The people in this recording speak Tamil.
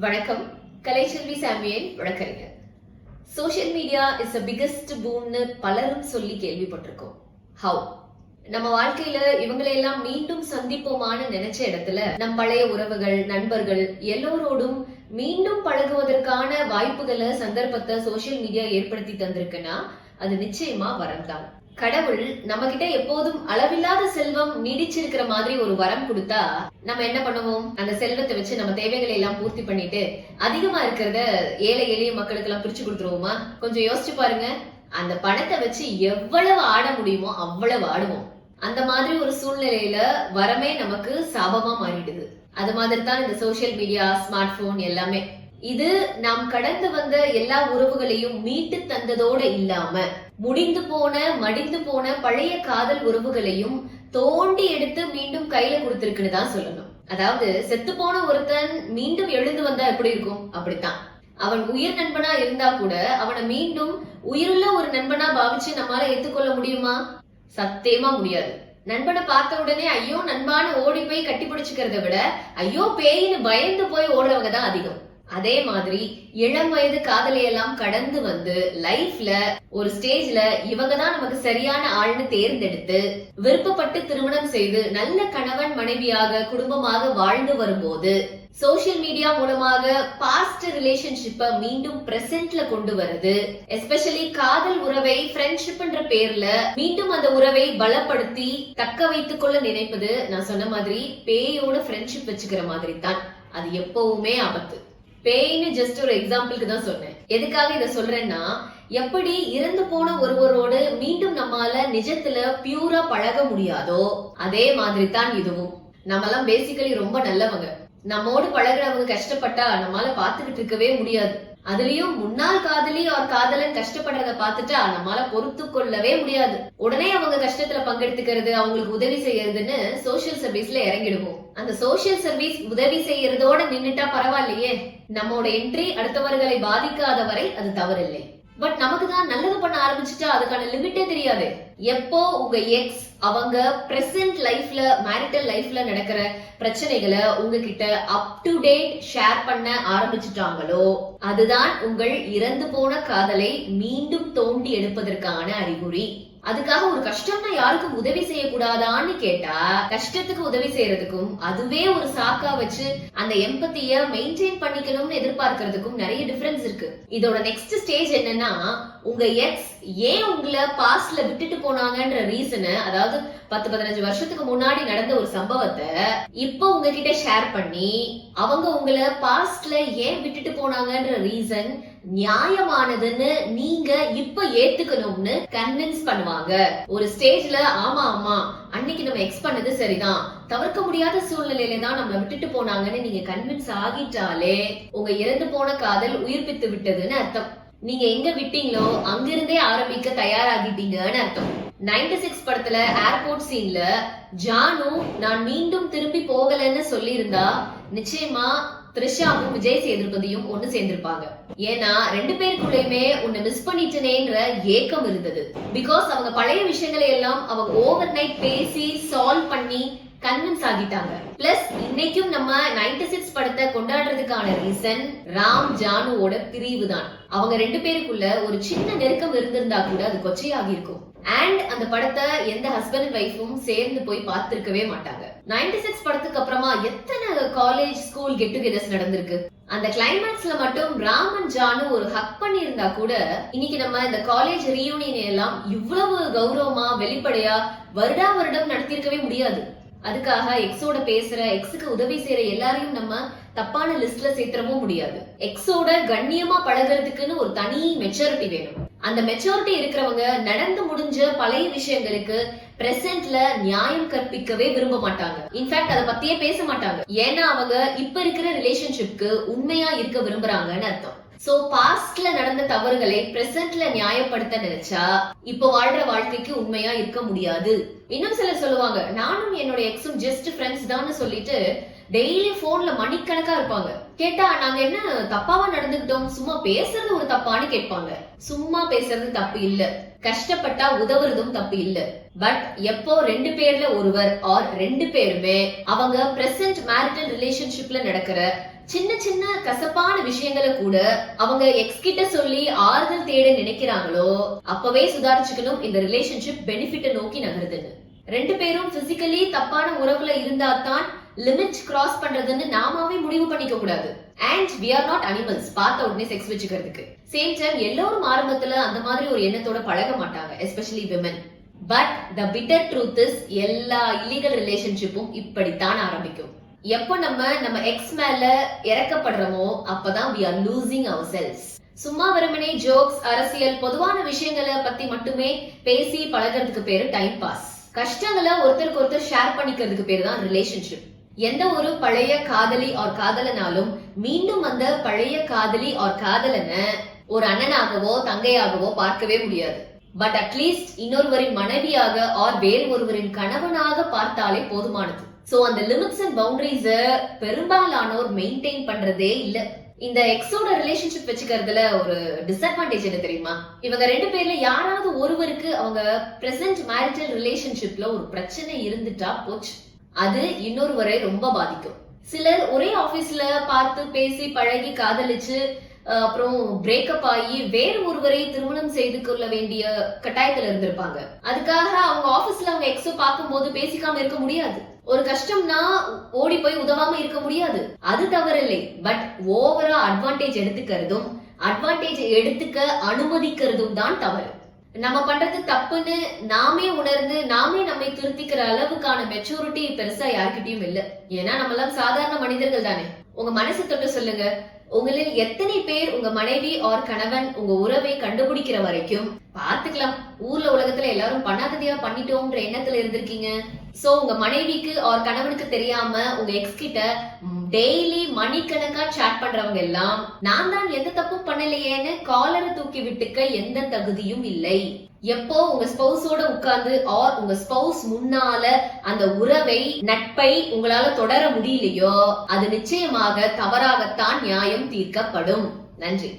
வணக்கம். கலைச்செல்வி சாமியன் வழக்கறிஞர். Social media is the biggest பூம்னு பலரும் சொல்லி கேள்விப்பட்டிருக்கோம். ஹவ் நம்ம வாழ்க்கையில இவங்களையெல்லாம் மீண்டும் சந்திப்போமான்னு நினைச்ச இடத்துல நம் பழைய உறவுகள், நண்பர்கள் எல்லோரோடும் மீண்டும் பழகுவதற்கான வாய்ப்புகளை, சந்தர்ப்பத்தை சோஷியல் மீடியா ஏற்படுத்தி தந்திருக்குன்னா அது நிச்சயமா வரம் தான். கடவுள் நம்ம கிட்ட எப்போதும் அளவில்லாத செல்வம் நீடிச்சிருக்கிற மாதிரி ஒரு வரம் கொடுத்தா நம்ம என்ன பண்ணுவோம்? அந்த செல்வத்தை வச்சு நம்ம தேவைகளை எல்லாம் பூர்த்தி பண்ணிட்டு அதிகமா இருக்கிறத ஏழை எளிய மக்களுக்கு எல்லாம் பிரிச்சு கொடுத்துருவோமா? கொஞ்சம் யோசிச்சு பாருங்க. அந்த பணத்தை வச்சு எவ்வளவு ஆட முடியுமோ அவ்வளவு ஆடுவோம். அந்த மாதிரி ஒரு சூழ்நிலையில வரமே நமக்கு சாபமா மாறிடுது. அது மாதிரி தான் இந்த சோசியல் மீடியா, ஸ்மார்ட் போன் எல்லாமே. இது நாம் கடந்து வந்த எல்லா உறவுகளையும் மீட்டு தந்ததோட இல்லாம முடிந்து போன, மடிந்து போன பழைய காதல் உறவுகளையும் தோண்டி எடுத்து மீண்டும் கையில கொடுத்திருக்குன்னு தான் சொல்லணும். அதாவது செத்து போன ஒருத்தன் மீண்டும் எழுந்து வந்தா எப்படி இருக்கும்? அப்படித்தான். அவன் உயிர் நண்பனா இருந்தா கூட அவனை மீண்டும் உயிருள்ள ஒரு நண்பனா பாவிச்சு நம்மளால ஏத்துக்கொள்ள முடியுமா? சத்தியமா முடியாது. நண்பனை பார்த்த உடனே ஐயோ நண்பான்னு ஓடி போய் கட்டி பிடிச்சுக்கிறத விட ஐயோ பேயின்னு பயந்து போய் ஓடுறவங்க தான் அதிகம். அதே மாதிரி இளம் வயது காதலையெல்லாம் கடந்து வந்து லைஃப்ல ஒரு ஸ்டேஜ்ல இவங்க தான் நமக்கு சரியான ஆள்னு தேர்ந்தெடுத்து விருப்பப்பட்டு திருமணம் செய்து நல்ல கணவன் மனைவியாக குடும்பமாக வாழ்ந்து வரும்போது சோசியல் மீடியா மூலமாக பாஸ்ட் ரிலேஷன்ஷிப்பை மீண்டும் பிரசன்ட்ல கொண்டு வருது. எஸ்பெஷலி காதல் உறவை ஃப்ரெண்ட்ஷிப்ன்ற பேர்ல மீண்டும் அந்த உறவை பலப்படுத்தி தக்க வைத்துக் கொள்ள நினைப்பது, நான் சொன்ன மாதிரி பேயோட ஃப்ரெண்ட்ஷிப் வச்சுக்கிற மாதிரி தான். அது எப்பவுமே ஆபத்து. பேயின்னு ஜஸ்ட் ஒரு எக்ஸாம்பிளுக்கு தான் சொன்னேன். எதுக்காக இதை சொல்றேன்னா, எப்படி இறந்து போன ஒருவரோடு மீண்டும் நம்மால நிஜத்துல பியூரா பழக முடியாதோ அதே மாதிரி தான் இதுவும். நம்மலாம் பேசிக்கலி ரொம்ப நல்லவங்க. நம்மோடு பழகிறவங்க கஷ்டப்பட்டா நம்மால பாத்துக்கிட்டு இருக்கவே முடியாது. அதுலயும் முன்னாள் காதலி ஒரு காதலன் கஷ்டப்படுறத பாத்துட்டா நம்மால பொறுத்து கொள்ளவே முடியாது. உடனே அவங்க கஷ்டத்துல பங்கெடுத்துக்கிறது, அவங்களுக்கு உதவி செய்யறதுன்னு சோசியல் சர்வீஸ்ல இறங்கிடுவோம். அந்த சோசியல் சர்வீஸ் உதவி செய்யறதோட நின்னுட்டா பரவாயில்லையே, நம்மோட என்ட்ரி அடுத்தவர்களை பாதிக்காத வரை அது தவறில்லை. பட் நமக்கு தான் நல்லது பண்ண ஆரம்பிச்சுட்டா அதுக்கான லிமிட்டே தெரியாது. எப்போ உங்க எக்ஸ் அவங்க பிரசன்ட் லைஃப்ல, மேரிட்டல் லைஃப்ல நடக்கிற பிரச்சனைகளை உங்ககிட்ட அப் டு டேட் ஷேர் பண்ண ஆரம்பிச்சுட்டாங்களோ அதுதான் உங்கள் இறந்து போன காதலை மீண்டும் தோண்டி எடுப்பதற்கான அறிகுறி. அதுக்காக ஒரு கஷ்டம்னா யாருக்கும் உதவி செய்யக்கூடாதான்னு கேட்டா, கஷ்டத்துக்கு உதவி செய்யறதுக்கும் அதுவே ஒரு சாக்கா வச்சு அந்த எம்பத்திய மெயின்டைன் பண்ணிக்கணும்னு எதிர்பார்க்கறதுக்கும் நிறைய டிஃபரன்ஸ் இருக்கு. இதோட நெக்ஸ்ட் ஸ்டேஜ் என்னன்னா, உங்க எக்ஸ் ஏன் உங்களை பாஸ்ட்ல விட்டுட்டு போனாங்கன்ற ரீசனை, அதாவது 10-15 வருஷத்துக்கு முன்னாடி நடந்த ஒரு சம்பவத்தை இப்போ உங்ககிட்ட ஷேர் பண்ணி அவங்க உங்களை பாஸ்ட்ல ஏன் விட்டுட்டு போனாங்கன்ற ரீசன் நியாயமானதுன்னு நீங்க இப்ப ஏத்துக்கணும்னு கன்வின்ஸ் பண்ணுவாங்க. ஒரு ஸ்டேஜ்ல ஆமா ஆமா அன்னைக்கு நம்ம எக்ஸ் பண்ணது சரிதான், தவிர்க்க முடியாத சூழ்நிலையில தான் நம்ம விட்டுட்டு போனாங்கன்னு நீங்க கன்வின்ஸ் ஆகிட்டாலே உங்க இறந்து போன காதல் உயிர்ப்பித்து விட்டதுன்னு அர்த்தம். நீங்க எங்க விட்டீங்களோ அங்கிருந்தே ஆரம்பிக்க தயாராகிட்டீங்கன்னு அர்த்தம். 96 படத்துல ஏர்போர்ட் சீன்ல ஜானு நான் மீண்டும் திரும்பி போகலன்னு சொல்லி இருந்தா நிச்சயமா த்ரிஷாவும் விஜய் சேதுபதியும் ஒண்ணு சேர்ந்திருப்பாங்க. ஏன்னா ரெண்டு பேருக்குள்ளயுமே உன்னை மிஸ் பண்ணிட்டேன்ற ஏக்கம் இருந்தது. பிகாஸ் அவங்க பழைய விஷயங்களை எல்லாம் அவங்க ஓவர் நைட் பேசி சால்வ் பண்ணி கன்வின்ஸ் ஆகிட்டாங்க. பிளஸ் இன்னைக்கும் நம்ம 96 படத்தை கொண்டாடுறதுக்கான ரீசன் ராம் ஜானுவோட பிரிவு தான். அவங்க ரெண்டு பேருக்குள்ள ஒரு சின்ன நெருக்கம் இருந்திருந்தா கூட அது கொச்சையாகி இருக்கும். அண்ட் அந்த படத்தை எந்த ஹஸ்பண்ட் அண்ட் வைஃபும் சேர்ந்து போய் பார்த்திருக்கவே மாட்டாங்க. 96 படத்துக்கு அப்புறமா எத்தனை காலேஜ், ஸ்கூல் கெட் டுகெதர்ஸ் நடந்திருக்கு. அந்த கிளைமேக்ஸ்ல மட்டும் ராம் அண்ட் ஜானு ஒரு ஹக் பண்ணி இருந்தா கூட இன்னைக்கு நம்ம இந்த காலேஜ் ரீயூனியன் எல்லாம் இவ்வளவு கௌரவமா வெளிப்படையா வருடா வருடம் நடத்திருக்கவே முடியாது. அதுக்காக எக்ஸோட பேசுற, எக்ஸுக்கு உதவி செய்யற எல்லாரையும் நம்ம தப்பான லிஸ்ட்ல சேர்த்தவும் முடியாது. எக்ஸோட கண்ணியமா பழகிறதுக்குன்னு ஒரு தனி மெச்சூரிட்டி வேணும். அந்த மெச்சூரிட்டி இருக்கிறவங்க நடந்து முடிஞ்ச பழைய விஷயங்களுக்கு பிரசன்ட்ல நியாயம் கற்பிக்கவே விரும்ப மாட்டாங்க. இன்ஃபேக்ட் அதை பத்தியே பேச மாட்டாங்க. ஏன்னா அவங்க இப்ப இருக்கிற ரிலேஷன்ஷிப்க்கு உண்மையா இருக்க விரும்புறாங்கன்னு அர்த்தம். சோ பாஸ்ட்ல நடந்த தவறுகளை பிரசன்ட்ல நியாயப்படுத்த நினைச்சா இப்ப வாழ்ற வாழ்க்கைக்கு உண்மையா இருக்க முடியாது. இன்னும் சிலர் சொல்லுவாங்க, நானும் என்னோட எக்ஸும் ஜஸ்ட் ஃப்ரெண்ட்ஸ் தான் சொல்லிட்டு டெய்லி போன்ல மணிக்கணக்கா இருப்பாங்க. கேட்டா நாங்க என்ன தப்பாவா நடந்துகிட்டோம், சும்மா பேசுறது ஒரு தப்பான்னு கேட்பாங்க. சும்மா பேசுறது தப்பு இல்ல, கஷ்டப்பட்டா உதவுறதும் தப்பு இல்ல. பட் எப்போ ரெண்டு பேர்ல ஒருவர் ஆர் ரெண்டு பேருமே அவங்க பிரசன்ட் மேரிட்டல் ரிலேஷன்ஷிப்ல நடக்கிற சின்ன சின்ன கசப்பான விஷயங்களை கூட அவங்க எக்ஸ் கிட்ட சொல்லி ஆறுதல் தேட நினைக்கிறாங்களோ அப்பவே சுதாரிச்சுக்கணும் இந்த ரிலேஷன்ஷிப் பெனிஃபிட்ட நோக்கி நகருதுன்னு. ரெண்டு பேரும் பிசிக்கலி தப்பான உறவுல இருந்தா தான் லிமிட் கிராஸ் பண்றதுன்னு நாமாவே முடிவு பண்ணிக்க கூடாது. And we are not animals பார்த்த உடனே செக்ஸ் வச்சுக்கிறதுக்கு. சேம் டைம் எல்லாரும் ஆரம்பத்துல அந்த மாதிரி ஒரு எண்ணத்தோட பழக மாட்டாங்க, especially women. But the bitter truth is எல்லா இல்லீகல் ரிலேஷன்ஷிப்பும் இப்படித்தான் ஆரம்பிக்கும். எப்போ நம்ம எக்ஸ் மேல இறக்கப்படுறோமோ அப்பதான் we are losing ourselves. சும்மா வெறுமனே ஜோக்ஸ், அரசியல், பொதுவான விஷயங்களை பத்தி மட்டுமே பேசி பழகிறதுக்கு பேரு டைம் பாஸ். கஷ்டங்களை ஒருத்தருக்கு ஒருத்தர் ஷேர் பண்ணிக்கிறதுக்கு பேரு தான் ரிலேஷன்ஷிப். எந்த ஒரு பழைய காதலி ஆர் காதலனாலும் மீண்டும் அந்த பழைய காதலி ஆர் காதலனை ஒரு அண்ணனாகவோ தங்கையாகவோ பார்க்கவே முடியாது. பட் அட்லீஸ்ட் இன்னொருவரின் மனைவியாக ஆர் வேறு ஒருவரின் கணவனாக பார்த்தாலே போதுமானது. சோ அந்த லிமிட்ஸ் அண்ட் பவுண்டரிஸ பெரும்பாலானோர் மெயின்டைன் பண்றதே இல்ல. இந்த எக்ஸோட ரிலேஷன்ஷிப் வச்சுக்கிறதுல ஒரு டிஸ்அட்வான்டேஜ் என்ன தெரியுமா? இவங்க ரெண்டு பேர்ல யாராவது ஒருவருக்கு அவங்க பிரசன்ட் மேரிட்டல் ரிலேஷன்ஷிப்ல ஒரு பிரச்சனை இருந்துட்டா போச்சு, அது இன்னொருவரை ரொம்ப பாதிக்கும். சிலர் ஒரே ஆபீஸ்ல பார்த்து பேசி பழகி காதலிச்சு அப்புறம் பிரேக்கப் ஆகி வேறு ஒருவரை திருமணம் செய்து கொள்ள வேண்டிய கட்டாயத்துல இருந்திருப்பாங்க. அதுக்காக அவங்க ஆபீஸ்ல அவங்க எக்ஸோ பார்க்கும் போது பேசிக்காம இருக்க முடியாது. ஒரு கஷ்டம்னா ஓடி போய் உதவாம இருக்க முடியாது, அது தவறில்லை. பட் ஓவரா அட்வான்டேஜ் எடுத்துக்கிறதும் அட்வான்டேஜ் எடுத்துக்க அனுமதிக்கிறதும் தான் தவறு. நம்ம பண்றது தப்புன்னு நாமே உணர்ந்து நாமே நம்மை திருத்திக்கிற அளவுக்கான மெச்சூரிட்டி பெருசா யார்கிட்டயும் இல்ல. ஏன்னா நம்ம எல்லாம் சாதாரண மனிதர்கள் தானே. உங்க மனசு தொட்டு சொல்லுங்க, உங்களில் எத்தனை பேர் உங்க மனைவி ஆர் கணவன் உங்க உறவை கண்டுபிடிக்கிற வரைக்கும் பாத்துக்கலாம், ஊர்ல உலகத்துல எல்லாரும் பண்ணாததையா பண்ணிட்டோம்ன்ற எண்ணத்துல இருந்திருக்கீங்க. சோ உங்க மனைவிக்கு ஆர் கணவனுக்கு தெரியாம உங்க எக்ஸ் கிட்ட டெய்லி மணிக்கணக்கா சாட் பண்றவங்க எல்லாம் நான் தான் எந்த தப்பும் பண்ணலையேன்னு காலரை தூக்கி விட்டுக்க எந்த தகுதியும் இல்லை. எப்போ உங்க ஸ்பௌஸோட உட்கார்ந்து ஆர் உங்க ஸ்பௌஸ் முன்னால அந்த உறவை நட்பை உங்களால தொடர முடியலையோ அது நிச்சயமாக தவறாகத்தான் நியாயம் தீர்க்கப்படும். நன்றி.